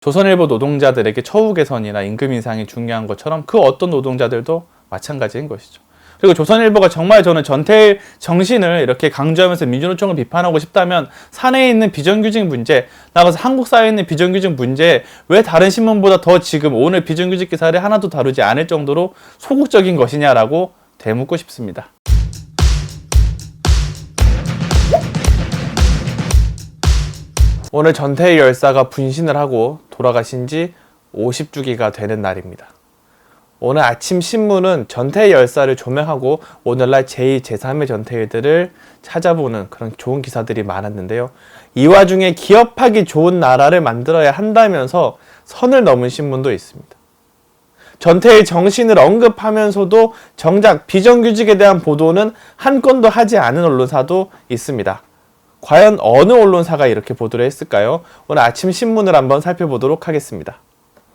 조선일보 노동자들에게 처우 개선이나 임금 인상이 중요한 것처럼 그 어떤 노동자들도 마찬가지인 것이죠. 그리고 조선일보가 정말 저는 전태일 정신을 이렇게 강조하면서 민주노총을 비판하고 싶다면 사내에 있는 비정규직 문제, 나가서 한국 사회에 있는 비정규직 문제, 왜 다른 신문보다 더 지금 오늘 비정규직 기사를 하나도 다루지 않을 정도로 소극적인 것이냐라고 되묻고 싶습니다. 오늘 전태일 열사가 분신을 하고 돌아가신 지 50주기가 되는 날입니다. 오늘 아침 신문은 전태일 열사를 조명하고 오늘날 제2, 제3의 전태일들을 찾아보는 그런 좋은 기사들이 많았는데요. 이 와중에 기업하기 좋은 나라를 만들어야 한다면서 선을 넘은 신문도 있습니다. 전태일 정신을 언급하면서도 정작 비정규직에 대한 보도는 한 건도 하지 않은 언론사도 있습니다. 과연 어느 언론사가 이렇게 보도를 했을까요? 오늘 아침 신문을 한번 살펴보도록 하겠습니다.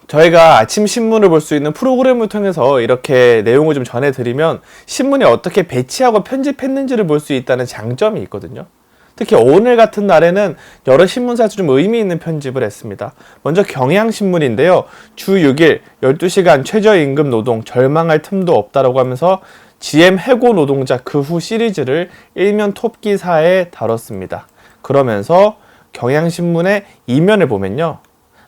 저희가 아침 신문을 볼 수 있는 프로그램을 통해서 이렇게 내용을 좀 전해드리면 신문이 어떻게 배치하고 편집했는지를 볼 수 있다는 장점이 있거든요. 특히 오늘 같은 날에는 여러 신문사에서 좀 의미 있는 편집을 했습니다. 먼저 경향신문인데요. 주 6일 12시간 최저임금 노동 절망할 틈도 없다라고 하면서 GM 해고 노동자 그 후 시리즈를 일면 톱 기사에 다뤘습니다. 그러면서 경향신문의 이면을 보면요.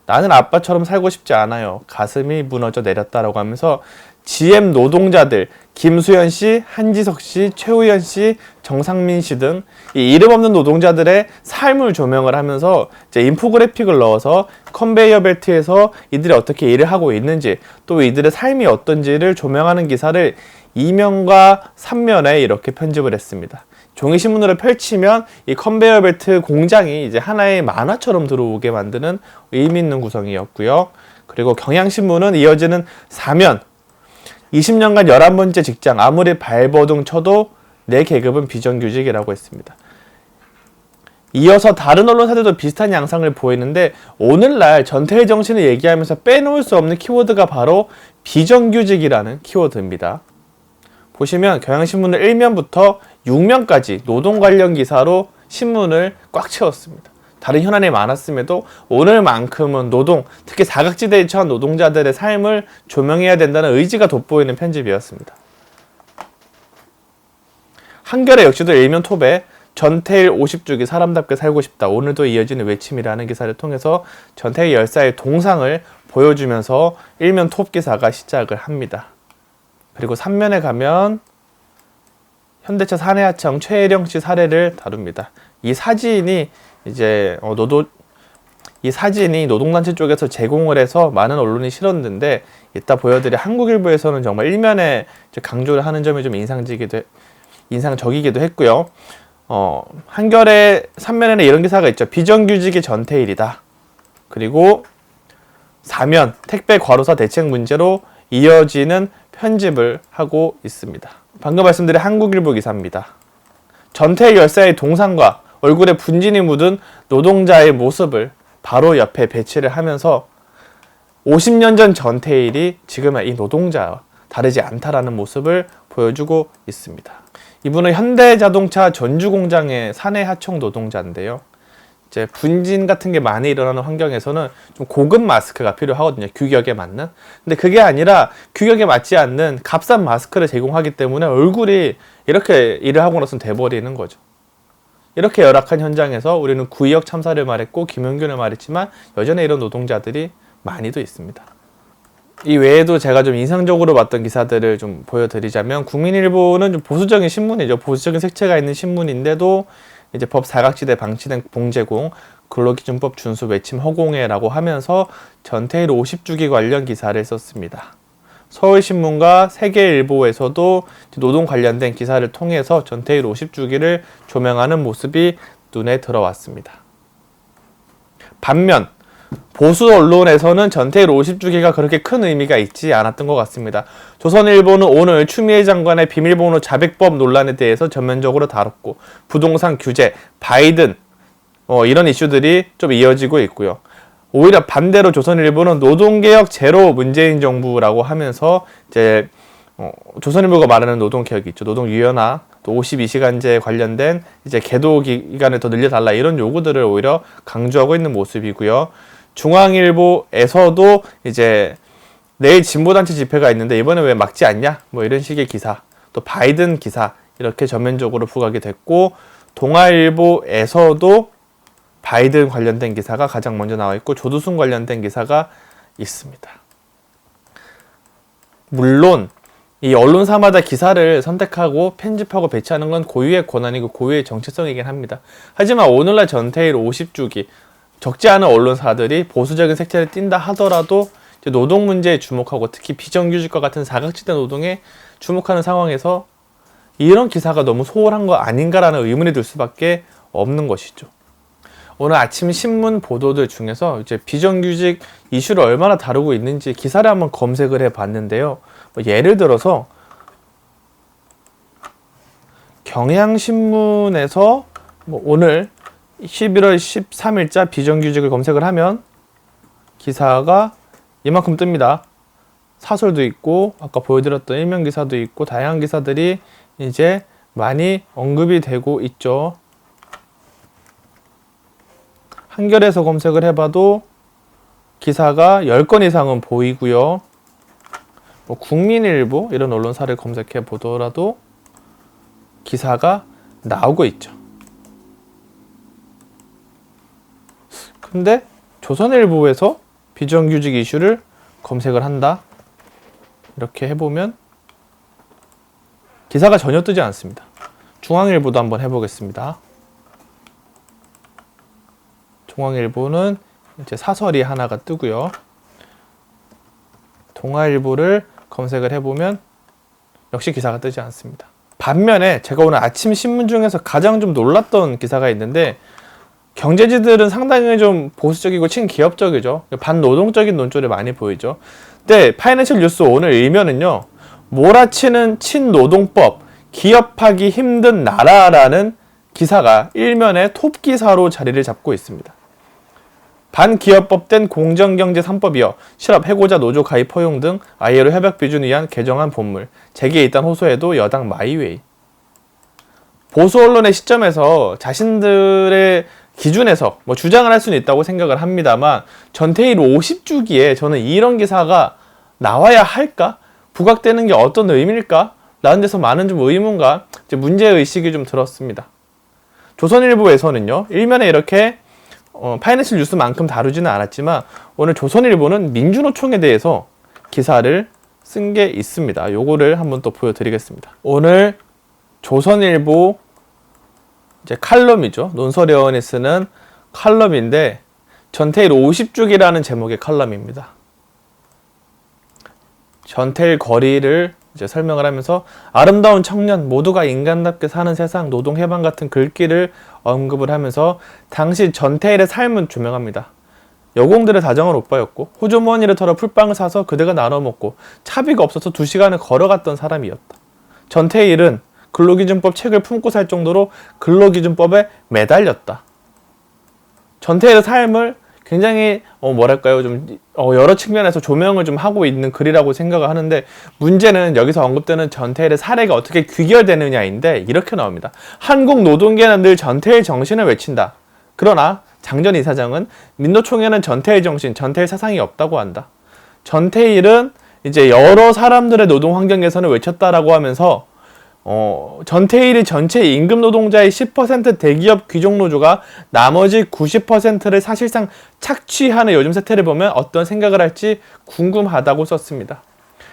나는 아빠처럼 살고 싶지 않아요. 가슴이 무너져 내렸다라고 하면서 GM 노동자들 김수현 씨, 한지석 씨, 최우현 씨, 정상민 씨 등 이 이름 없는 노동자들의 삶을 조명을 하면서 이제 인포그래픽을 넣어서 컨베이어 벨트에서 이들이 어떻게 일을 하고 있는지 또 이들의 삶이 어떤지를 조명하는 기사를 2면과 3면에 이렇게 편집을 했습니다. 종이신문으로 펼치면 이 컨베이어 벨트 공장이 이제 하나의 만화처럼 들어오게 만드는 의미 있는 구성이었고요. 그리고 경향신문은 이어지는 4면 20년간 11번째 직장 아무리 발버둥 쳐도 내 계급은 비정규직이라고 했습니다. 이어서 다른 언론사들도 비슷한 양상을 보이는데 오늘날 전태일 정신을 얘기하면서 빼놓을 수 없는 키워드가 바로 비정규직이라는 키워드입니다. 보시면 경향신문은 1면부터 6면까지 노동 관련 기사로 신문을 꽉 채웠습니다. 다른 현안이 많았음에도 오늘만큼은 노동, 특히 사각지대에 처한 노동자들의 삶을 조명해야 된다는 의지가 돋보이는 편집이었습니다. 한겨레 역시도 일면 톱에 전태일 50주기 사람답게 살고 싶다. 오늘도 이어지는 외침이라는 기사를 통해서 전태일 열사의 동상을 보여주면서 일면 톱 기사가 시작을 합니다. 그리고 3면에 가면 현대차 사내하청 최혜령 씨 사례를 다룹니다. 이 사진이 노동단체 쪽에서 제공을 해서 많은 언론이 실었는데 이따 보여드릴 한국일보에서는 정말 일면에 강조를 하는 점이 좀 인상적이기도 했고요. 한겨레 3면에는 이런 기사가 있죠. 비정규직이 전태일이다. 그리고 4면 택배 과로사 대책 문제로 이어지는 편집을 하고 있습니다. 방금 말씀드린 한국일보 기사입니다. 전태일 열사의 동상과 얼굴에 분진이 묻은 노동자의 모습을 바로 옆에 배치를 하면서 50년 전 전태일이 지금의 이 노동자와 다르지 않다라는 모습을 보여주고 있습니다. 이분은 현대자동차 전주공장의 사내 하청 노동자인데요. 이제 분진 같은 게 많이 일어나는 환경에서는 좀 고급 마스크가 필요하거든요. 규격에 맞는. 근데 그게 아니라 규격에 맞지 않는 값싼 마스크를 제공하기 때문에 얼굴이 이렇게 일을 하고 나서는 돼버리는 거죠. 이렇게 열악한 현장에서 우리는 구의역 참사를 말했고 김용균을 말했지만 여전히 이런 노동자들이 많이도 있습니다. 이 외에도 제가 좀 인상적으로 봤던 기사들을 좀 보여드리자면 국민일보는 좀 보수적인 신문이죠. 보수적인 색채가 있는 신문인데도 이제 법 사각지대 방치된 봉제공, 근로기준법 준수 외침 허공해라고 하면서 전태일 50주기 관련 기사를 썼습니다. 서울신문과 세계일보에서도 노동 관련된 기사를 통해서 전태일 50주기를 조명하는 모습이 눈에 들어왔습니다. 반면 보수 언론에서는 전태일 50주기가 그렇게 큰 의미가 있지 않았던 것 같습니다. 조선일보는 오늘 추미애 장관의 비밀번호 자백법 논란에 대해서 전면적으로 다뤘고 부동산 규제, 바이든 이런 이슈들이 좀 이어지고 있고요. 오히려 반대로 조선일보는 노동개혁 제로 문재인 정부라고 하면서 이제 조선일보가 말하는 노동개혁이 있죠. 노동유연화, 또 52시간제 관련된 이제 계도 기간을 더 늘려달라 이런 요구들을 오히려 강조하고 있는 모습이고요. 중앙일보에서도 이제 내일 진보단체 집회가 있는데 이번에 왜 막지 않냐? 뭐 이런 식의 기사, 또 바이든 기사 이렇게 전면적으로 부각이 됐고, 동아일보에서도 바이든 관련된 기사가 가장 먼저 나와 있고 조두순 관련된 기사가 있습니다. 물론 이 언론사마다 기사를 선택하고 편집하고 배치하는 건 고유의 권한이고 고유의 정체성이긴 합니다. 하지만 오늘날 전태일 50주기, 적지 않은 언론사들이 보수적인 색채를 띈다 하더라도 이제 노동 문제에 주목하고 특히 비정규직과 같은 사각지대 노동에 주목하는 상황에서 이런 기사가 너무 소홀한 거 아닌가라는 의문이 들 수밖에 없는 것이죠. 오늘 아침 신문 보도들 중에서 이제 비정규직 이슈를 얼마나 다루고 있는지 기사를 한번 검색을 해 봤는데요. 예를 들어서 경향신문에서 오늘 11월 13일자 비정규직을 검색을 하면 기사가 이만큼 뜹니다. 사설도 있고 아까 보여드렸던 일면 기사도 있고 다양한 기사들이 이제 많이 언급이 되고 있죠. 한겨레에서 검색을 해봐도 기사가 10건 이상은 보이고요. 국민일보 이런 언론사를 검색해 보더라도 기사가 나오고 있죠. 근데 조선일보에서 비정규직 이슈를 검색을 한다. 이렇게 해보면 기사가 전혀 뜨지 않습니다. 중앙일보도 한번 해보겠습니다. 중앙일보는 이제 사설이 하나가 뜨고요. 동아일보를 검색을 해보면 역시 기사가 뜨지 않습니다. 반면에 제가 오늘 아침 신문 중에서 가장 좀 놀랐던 기사가 있는데, 경제지들은 상당히 좀 보수적이고 친기업적이죠. 반노동적인 논조를 많이 보이죠. 근데 파이낸셜 뉴스 오늘 일면은요, 몰아치는 친노동법, 기업하기 힘든 나라라는 기사가 일면의 톱 기사로 자리를 잡고 있습니다. 반기업법 된 공정경제 3법이여 실업, 해고자, 노조 가입 허용 등 ILO 협약 비준을 위한 개정안 본물, 재개 일단 호소해도 여당 마이웨이. 보수 언론의 시점에서 자신들의 기준에서 주장을 할 수는 있다고 생각을 합니다만, 전태일 50주기에 저는 이런 기사가 나와야 할까? 부각되는 게 어떤 의미일까? 라는 데서 많은 좀 의문과 문제의식이 좀 들었습니다. 조선일보에서는요, 일면에 이렇게 파이낸셜 뉴스만큼 다루지는 않았지만 오늘 조선일보는 민주노총에 대해서 기사를 쓴 게 있습니다. 요거를 한번 또 보여드리겠습니다. 오늘 조선일보 이제 칼럼이죠. 논설위원이 쓰는 칼럼인데 전태일 50주기라는 제목의 칼럼입니다. 전태일 거리를 이제 설명을 하면서 아름다운 청년 모두가 인간답게 사는 세상 노동해방 같은 글귀를 언급을 하면서 당시 전태일의 삶은 조명합니다. 여공들의 다정한 오빠였고 호주머니를 털어 풀빵을 사서 그대가 나눠 먹고 차비가 없어서 2시간을 걸어갔던 사람이었다. 전태일은 근로기준법 책을 품고 살 정도로 근로기준법에 매달렸다. 전태일의 삶을 굉장히 여러 측면에서 조명을 좀 하고 있는 글이라고 생각을 하는데, 문제는 여기서 언급되는 전태일의 사례가 어떻게 귀결되느냐인데 이렇게 나옵니다. 한국 노동계는 늘 전태일 정신을 외친다. 그러나 장전 이사장은 민노총에는 전태일 정신, 전태일 사상이 없다고 한다. 전태일은 이제 여러 사람들의 노동 환경에서는 외쳤다라고 하면서 전태일이 전체 임금 노동자의 10% 대기업 귀족노조가 나머지 90%를 사실상 착취하는 요즘 세태를 보면 어떤 생각을 할지 궁금하다고 썼습니다.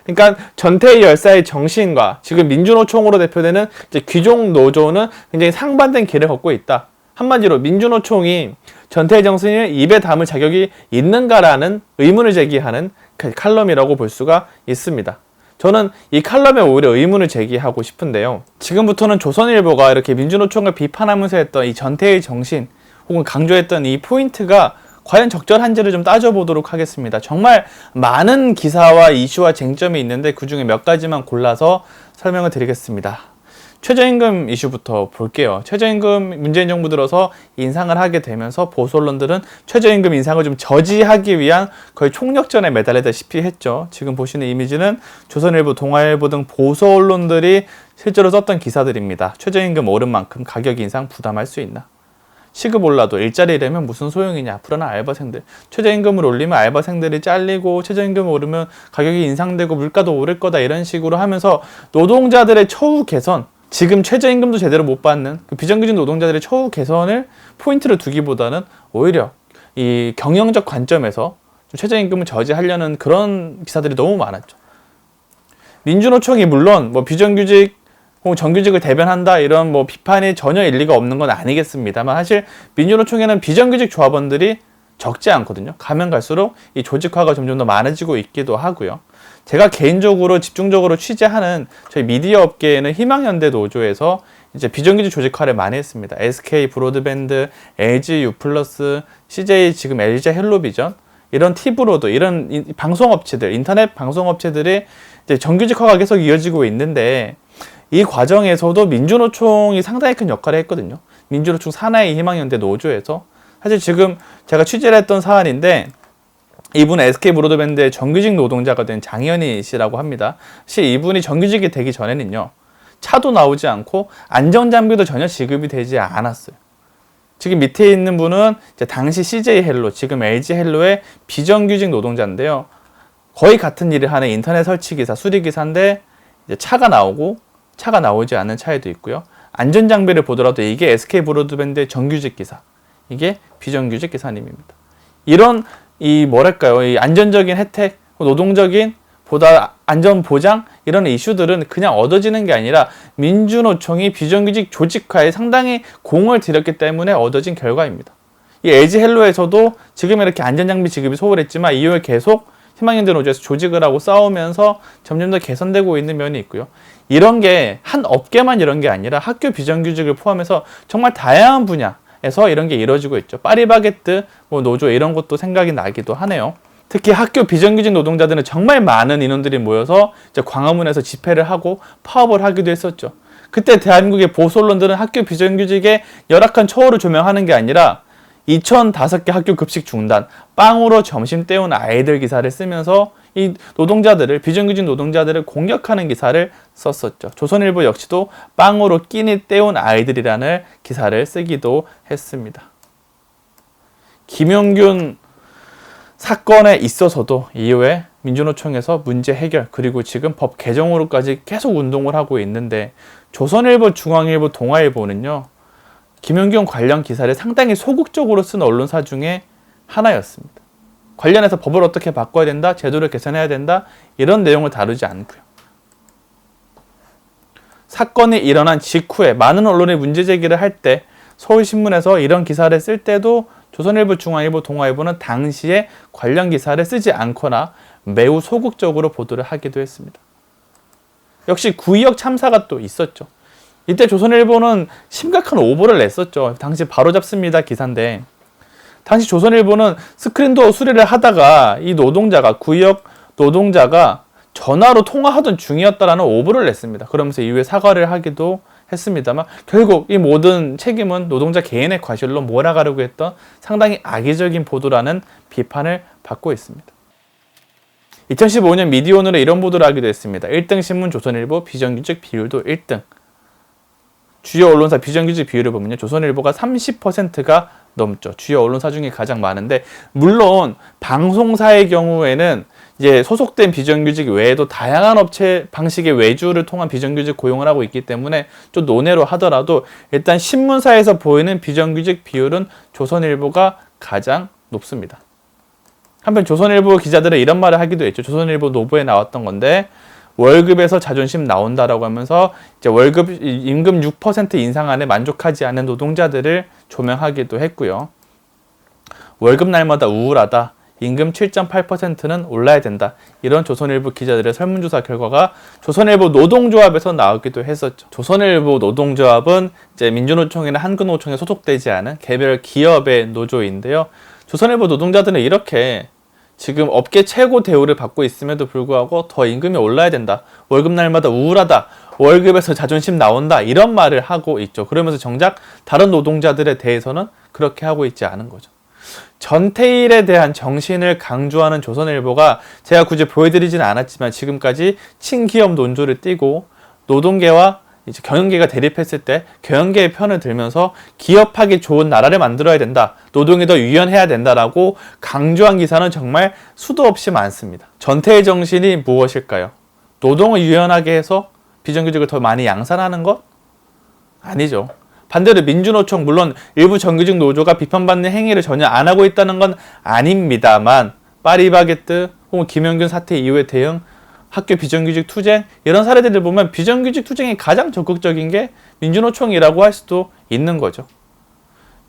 그러니까 전태일 열사의 정신과 지금 민주노총으로 대표되는 이제 귀족노조는 굉장히 상반된 길을 걷고 있다. 한마디로 민주노총이 전태일 정신을 입에 담을 자격이 있는가라는 의문을 제기하는 칼럼이라고 볼 수가 있습니다. 저는 이 칼럼에 오히려 의문을 제기하고 싶은데요. 지금부터는 조선일보가 이렇게 민주노총을 비판하면서 했던 이 전태일 정신 혹은 강조했던 이 포인트가 과연 적절한지를 좀 따져보도록 하겠습니다. 정말 많은 기사와 이슈와 쟁점이 있는데 그중에 몇 가지만 골라서 설명을 드리겠습니다. 최저임금 이슈부터 볼게요. 최저임금 문재인 정부 들어서 인상을 하게 되면서 보수 언론들은 최저임금 인상을 좀 저지하기 위한 거의 총력전에 매달리다시피 했죠. 지금 보시는 이미지는 조선일보, 동아일보 등 보수 언론들이 실제로 썼던 기사들입니다. 최저임금 오른 만큼 가격 인상 부담할 수 있나? 시급 올라도 일자리라면 무슨 소용이냐. 불안한 알바생들. 최저임금을 올리면 알바생들이 잘리고 최저임금 오르면 가격이 인상되고 물가도 오를 거다 이런 식으로 하면서 노동자들의 처우 개선, 지금 최저임금도 제대로 못 받는 그 비정규직 노동자들의 처우 개선을 포인트를 두기보다는 오히려 이 경영적 관점에서 좀 최저임금을 저지하려는 그런 기사들이 너무 많았죠. 민주노총이 물론 뭐 비정규직 혹은 정규직을 대변한다 이런 뭐 비판이 전혀 일리가 없는 건 아니겠습니다만 사실 민주노총에는 비정규직 조합원들이 적지 않거든요. 가면 갈수록 이 조직화가 점점 더 많아지고 있기도 하고요. 제가 개인적으로 집중적으로 취재하는 저희 미디어 업계에는 희망연대 노조에서 이제 비정규직 조직화를 많이 했습니다. SK 브로드밴드, LG U+, CJ 지금 LG 헬로비전 이런 티브로드 이런 방송업체들, 인터넷 방송업체들이 이제 정규직화가 계속 이어지고 있는데 이 과정에서도 민주노총이 상당히 큰 역할을 했거든요. 민주노총 산하의 희망연대 노조에서 사실 지금 제가 취재를 했던 사안인데 이분은 SK 브로드밴드의 정규직 노동자가 된 장현희 씨라고 합니다. 사실 이분이 정규직이 되기 전에는요. 차도 나오지 않고 안전장비도 전혀 지급이 되지 않았어요. 지금 밑에 있는 분은 이제 당시 CJ 헬로, 지금 LG 헬로의 비정규직 노동자인데요. 거의 같은 일을 하는 인터넷 설치기사, 수리기사인데 이제 차가 나오고 차가 나오지 않는 차에도 있고요. 안전장비를 보더라도 이게 SK 브로드밴드의 정규직 기사, 이게 비정규직 기사님입니다. 이런 이 안전적인 혜택, 노동적인 보다 안전 보장 이런 이슈들은 그냥 얻어지는 게 아니라 민주노총이 비정규직 조직화에 상당히 공을 들였기 때문에 얻어진 결과입니다. 이 LG 헬로에서도 지금 이렇게 안전장비 지급이 소홀했지만 이후에 계속 희망연대 노조에서 조직을 하고 싸우면서 점점 더 개선되고 있는 면이 있고요. 이런 게 한 업계만 이런 게 아니라 학교 비정규직을 포함해서 정말 다양한 분야에서 이런 게 이루어지고 있죠. 파리바게뜨 노조 이런 것도 생각이 나기도 하네요. 특히 학교 비정규직 노동자들은 정말 많은 인원들이 모여서 이제 광화문에서 집회를 하고 파업을 하기도 했었죠. 그때 대한민국의 보수 언론들은 학교 비정규직의 열악한 처우를 조명하는 게 아니라 2005개 학교 급식 중단, 빵으로 점심 때운 아이들 기사를 쓰면서 이 노동자들을, 비정규직 노동자들을 공격하는 기사를 썼었죠. 조선일보 역시도 빵으로 끼니 때운 아이들이라는 기사를 쓰기도 했습니다. 김용균 사건에 있어서도 이후에 민주노총에서 문제 해결 그리고 지금 법 개정으로까지 계속 운동을 하고 있는데 조선일보, 중앙일보, 동아일보는요. 김용균 관련 기사를 상당히 소극적으로 쓴 언론사 중에 하나였습니다. 관련해서 법을 어떻게 바꿔야 된다, 제도를 개선해야 된다 이런 내용을 다루지 않고요. 사건이 일어난 직후에 많은 언론이 문제 제기를 할 때 서울신문에서 이런 기사를 쓸 때도 조선일보, 중앙일보, 동아일보는 당시에 관련 기사를 쓰지 않거나 매우 소극적으로 보도를 하기도 했습니다. 역시 9.26 참사가 또 있었죠. 이때 조선일보는 심각한 오보를 냈었죠. 당시 바로잡습니다 기사인데 당시 조선일보는 스크린도어 수리를 하다가 이 노동자가 9.26 노동자가 전화로 통화하던 중이었다라는 오보를 냈습니다. 그러면서 이후에 사과를 하기도 했습니다만 결국 이 모든 책임은 노동자 개인의 과실로 몰아가려고 했던 상당히 악의적인 보도라는 비판을 받고 있습니다. 2015년 미디어오늘에 이런 보도를 하기도 했습니다. 1등 신문 조선일보 비정규직 비율도 1등. 주요 언론사 비정규직 비율을 보면요. 조선일보가 30%가 넘죠. 주요 언론사 중에 가장 많은데 물론 방송사의 경우에는 이제 소속된 비정규직 외에도 다양한 업체 방식의 외주를 통한 비정규직 고용을 하고 있기 때문에 좀 논외로 하더라도 일단 신문사에서 보이는 비정규직 비율은 조선일보가 가장 높습니다. 한편 조선일보 기자들은 이런 말을 하기도 했죠. 조선일보 노보에 나왔던 건데 월급에서 자존심 나온다라고 하면서 이제 월급 임금 6% 인상안에 만족하지 않는 노동자들을 조명하기도 했고요. 월급 날마다 우울하다. 임금 7.8%는 올라야 된다. 이런 조선일보 기자들의 설문조사 결과가 조선일보 노동조합에서 나오기도 했었죠. 조선일보 노동조합은 이제 민주노총이나 한국노총에 소속되지 않은 개별 기업의 노조인데요. 조선일보 노동자들은 이렇게 지금 업계 최고 대우를 받고 있음에도 불구하고 더 임금이 올라야 된다. 월급 날마다 우울하다. 월급에서 자존심 나온다. 이런 말을 하고 있죠. 그러면서 정작 다른 노동자들에 대해서는 그렇게 하고 있지 않은 거죠. 전태일에 대한 정신을 강조하는 조선일보가 제가 굳이 보여드리지는 않았지만 지금까지 친기업 논조를 띠고 노동계와 이제 경영계가 대립했을 때 경영계의 편을 들면서 기업하기 좋은 나라를 만들어야 된다. 노동이 더 유연해야 된다라고 강조한 기사는 정말 수도 없이 많습니다. 전태의 정신이 무엇일까요? 노동을 유연하게 해서 비정규직을 더 많이 양산하는 것? 아니죠. 반대로 민주노총, 물론 일부 정규직 노조가 비판받는 행위를 전혀 안 하고 있다는 건 아닙니다만 파리바게뜨 혹은 김영균 사태 이후의 대응, 학교 비정규직 투쟁 이런 사례들을 보면 비정규직 투쟁이 가장 적극적인 게 민주노총이라고 할 수도 있는 거죠.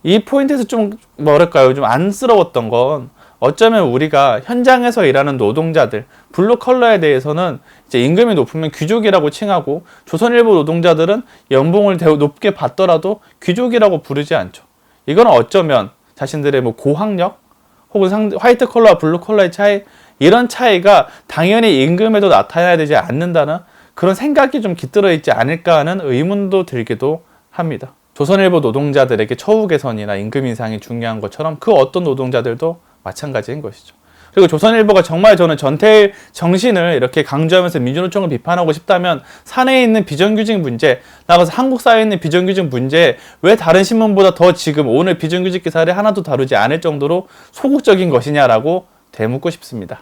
이 포인트에서 좀 뭐랄까요, 좀 안쓰러웠던 건 어쩌면 우리가 현장에서 일하는 노동자들, 블루 컬러에 대해서는 이제 임금이 높으면 귀족이라고 칭하고 조선일보 노동자들은 연봉을 높게 받더라도 귀족이라고 부르지 않죠. 이건 어쩌면 자신들의 뭐 고학력 혹은 화이트 컬러와 블루 컬러의 차이, 이런 차이가 당연히 임금에도 나타나야 되지 않는다는 그런 생각이 좀 깃들어 있지 않을까 하는 의문도 들기도 합니다. 조선일보 노동자들에게 처우 개선이나 임금 인상이 중요한 것처럼 그 어떤 노동자들도 마찬가지인 것이죠. 그리고 조선일보가 정말 저는 전태일 정신을 이렇게 강조하면서 민주노총을 비판하고 싶다면 사내에 있는 비정규직 문제, 나가서 한국 사회에 있는 비정규직 문제 왜 다른 신문보다 더 지금 오늘 비정규직 기사를 하나도 다루지 않을 정도로 소극적인 것이냐라고 되묻고 싶습니다.